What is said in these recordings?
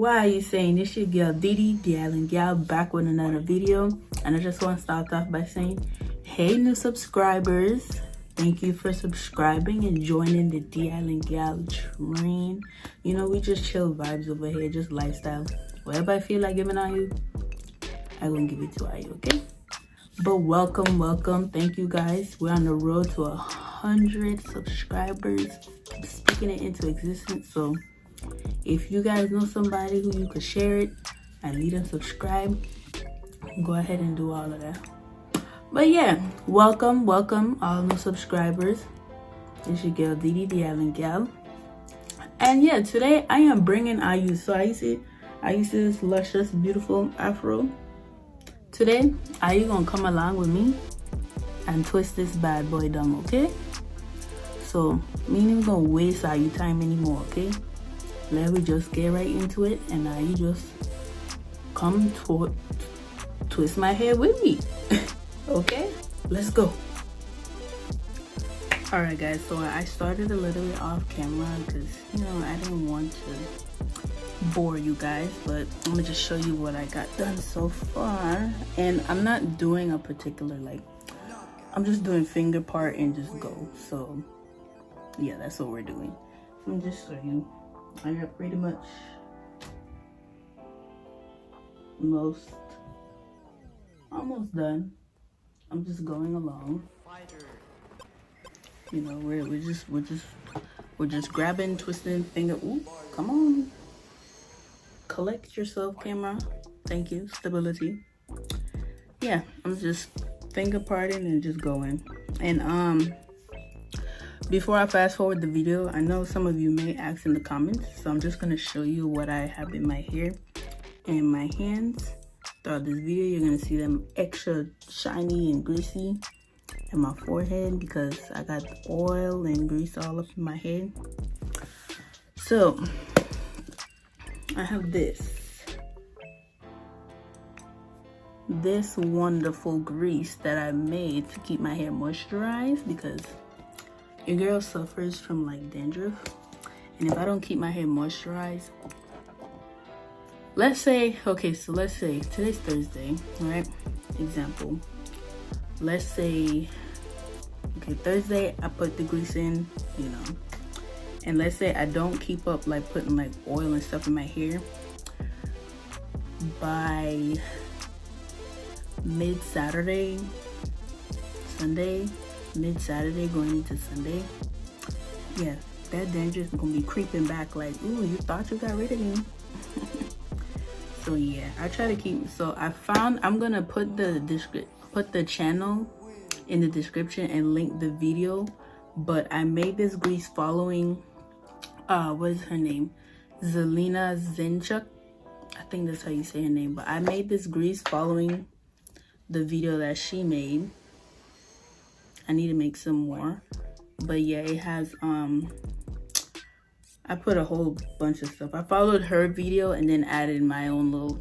Why are you saying this? Your girl Didi, the Island Gal, back with another video. And I just want to start off by saying, hey new subscribers, thank you for subscribing and joining the The Island Gal train. You know, we just chill vibes over here, just lifestyle. Whatever I feel like giving on you, I won't give it to you, okay? But welcome, thank you guys. We're on the road to 100 subscribers. I'm speaking it into existence. So if you guys know somebody who you could share it and lead them subscribe, go ahead and do all of that. But yeah, welcome all new subscribers. It's your girl Didi, the Island Gal. And yeah, today I am bringing IU. So I see this luscious, beautiful afro. Today, you gonna come along with me and twist this bad boy down, okay? So, me ain't even gonna waste you time anymore, okay? Let me just get right into it, and you just come twist my hair with me, okay? Let's go. All right, guys. So I started a little bit off camera because I didn't want to bore you guys, but I'm gonna just show you what I got done so far. And I'm not doing a particular I'm just doing finger part and just go. So yeah, that's what we're doing. Let me just show you. I got pretty much almost done. I'm just going along. We're just grabbing, twisting finger. Ooh, come on. Collect yourself, camera. Thank you. Stability. Yeah, I'm just finger parting and just going. And before I fast forward the video, I know some of you may ask in the comments, so I'm just gonna show you what I have in my hair and my hands. Throughout this video, you're gonna see them extra shiny and greasy in my forehead because I got oil and grease all up in my head. So I have this wonderful grease that I made to keep my hair moisturized because your girl suffers from dandruff, and if I don't keep my hair moisturized, let's say today's Thursday, right? Example, let's say Thursday I put the grease in, and let's say I don't keep up putting oil and stuff in my hair. By mid-Saturday going into Sunday, yeah, that dandruff is gonna be creeping back ooh, you thought you got rid of me. So yeah, I try to keep, so I found, I'm gonna put the channel in the description and link the video, but I made this grease following what is her name, Zinchuk, I think that's how you say her name. But I made this grease following the video that she made. I need to make some more, but yeah, it has I put a whole bunch of stuff. I followed her video and then added my own little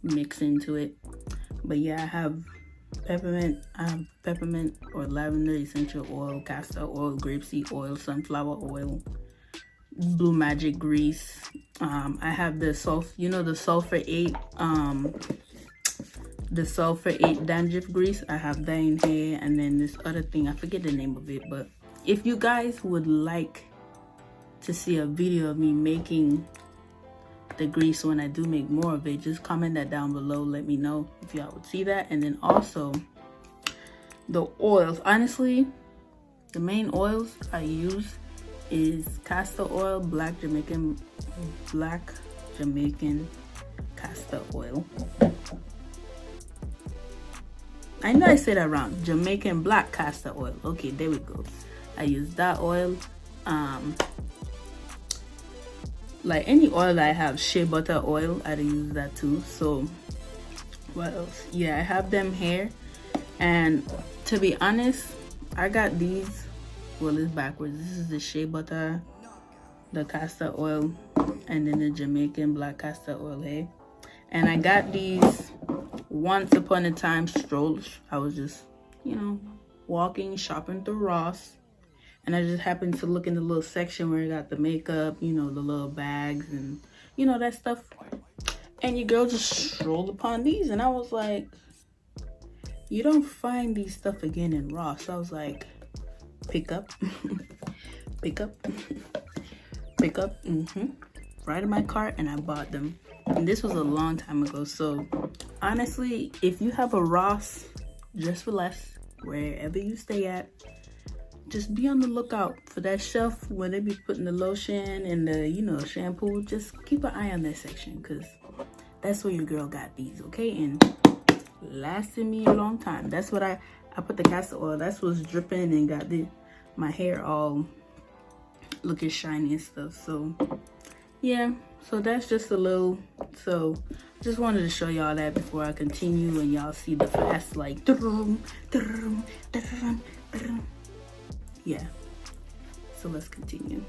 mix into it. But yeah, I have peppermint or lavender essential oil, castor oil, grapeseed oil, sunflower oil, blue magic grease. I have the sulfur 8 dandruff grease. I have that in here, and then this other thing, I forget the name of it. But if you guys would like to see a video of me making the grease when I do make more of it, just comment that down below. Let me know if y'all would see that. And then also the oils, honestly, the main oils I use is castor oil, black Jamaican castor oil. I know I said that wrong. Jamaican black castor oil. Okay, there we go. I use that oil. Like any oil that I have, shea butter oil, I use that too. So what else? Yeah, I have them here. And to be honest, I got these. Well, it's backwards. This is the shea butter, the castor oil, and then the Jamaican black castor oil here. And I got these once upon a time strollers. I was just, walking, shopping through Ross, and I just happened to look in the little section where I got the makeup, the little bags and you know, that stuff. And your girl just strolled upon these, and I was like, you don't find these stuff again in Ross. I was like, pick up, pick up, pick up, right in my cart, and I bought them. And this was a long time ago. So honestly, if you have a Ross just for less, wherever you stay at, just be on the lookout for that shelf when they be putting the lotion and the, you know, shampoo. Just keep an eye on that section, because that's where your girl got these, okay? And lasted me a long time. That's what I put the castor oil. That's what's dripping and got my hair all looking shiny and stuff. So yeah, so that's just a little. So just wanted to show y'all that before I continue, and y'all see the fast like yeah. So let's continue.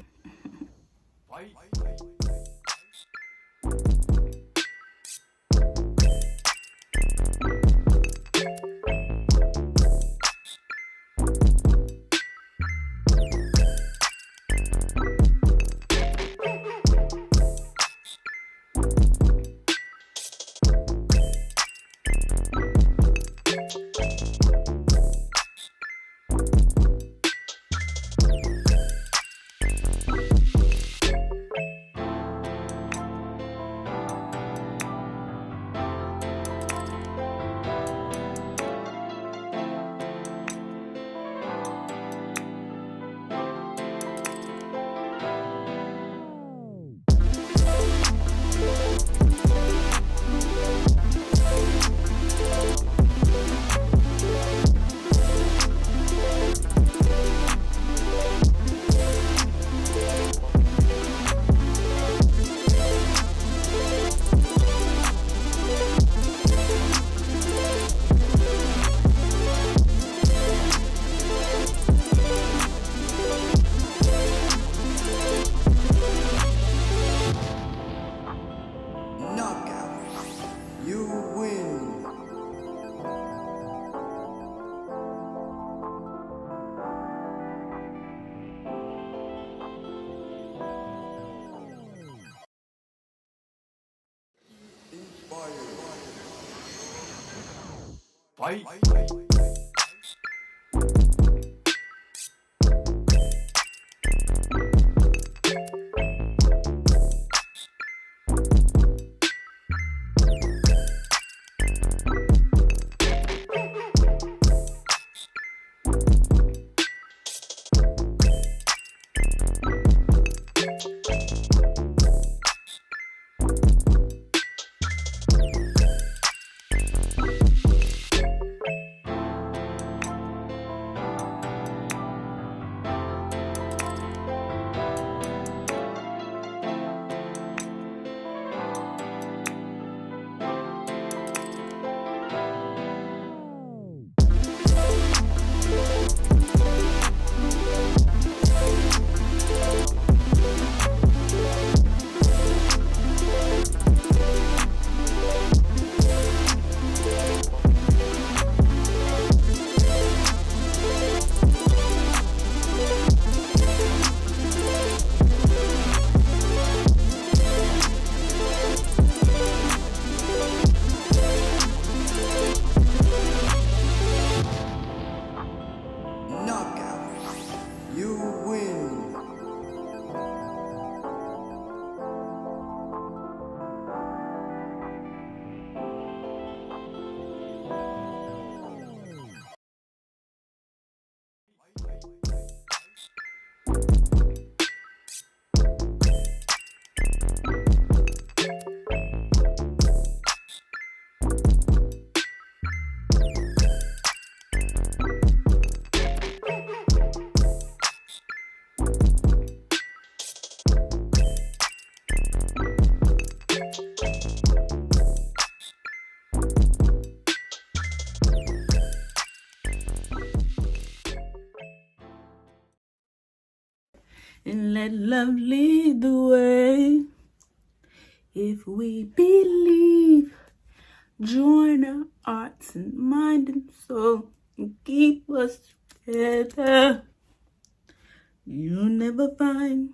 Fight. And let love lead the way. If we believe, join our hearts and mind and soul, and keep us together. You'll never find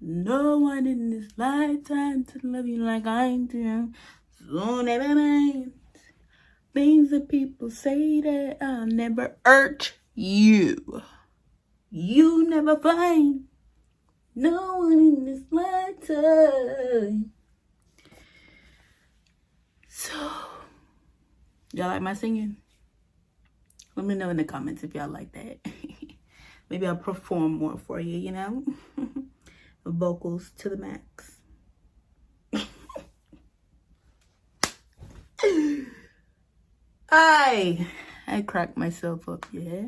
No one in this lifetime to love you like I do. So never mind things that people say that I'll never hurt you. You never find no one in this lifetime. So, y'all like my singing? Let me know in the comments if y'all like that. Maybe I'll perform more for you, you know? Vocals to the max. I cracked myself up, yeah.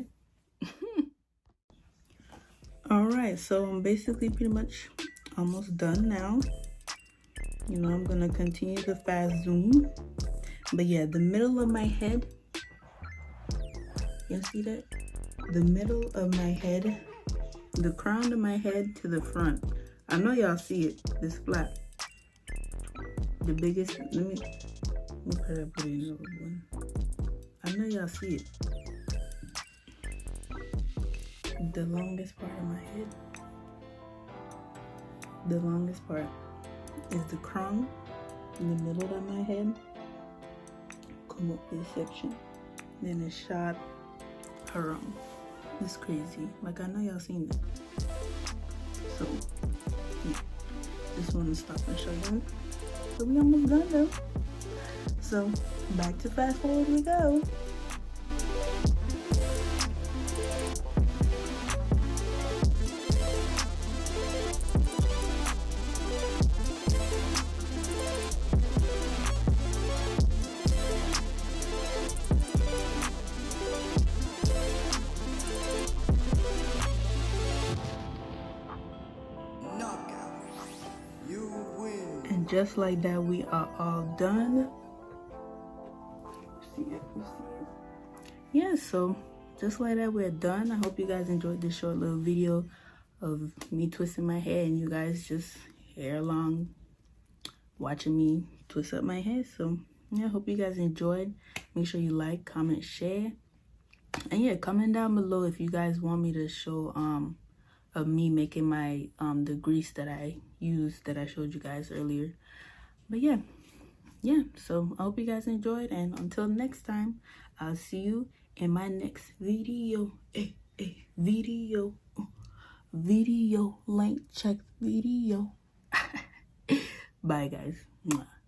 All right, so I'm basically pretty much almost done now. You know, I'm gonna continue to fast zoom. But yeah, the middle of my head, you see that? The middle of my head, the crown of my head to the front. I know y'all see it, this flap. The biggest, let me put it in another one. I know y'all see it. The longest part of my head, the longest part is the crown in the middle of my head. Come up this section, then it shot around. It's crazy. Like, I know y'all seen it. So yeah, just want to stop and show you. So we almost done though. So back to fast forward we go. And just like that, we are all done. See it, you see it. Yeah, so just like that, we're done. I hope you guys enjoyed this short little video of me twisting my hair and you guys just hair along watching me twist up my hair. So yeah, I hope you guys enjoyed. Make sure you like, comment, share. And yeah, comment down below if you guys want me to show of me making my the grease that I used that I showed you guys earlier. But yeah, so I hope you guys enjoyed, and until next time, I'll see you in my next video. Video link check video. Bye guys. Mwah.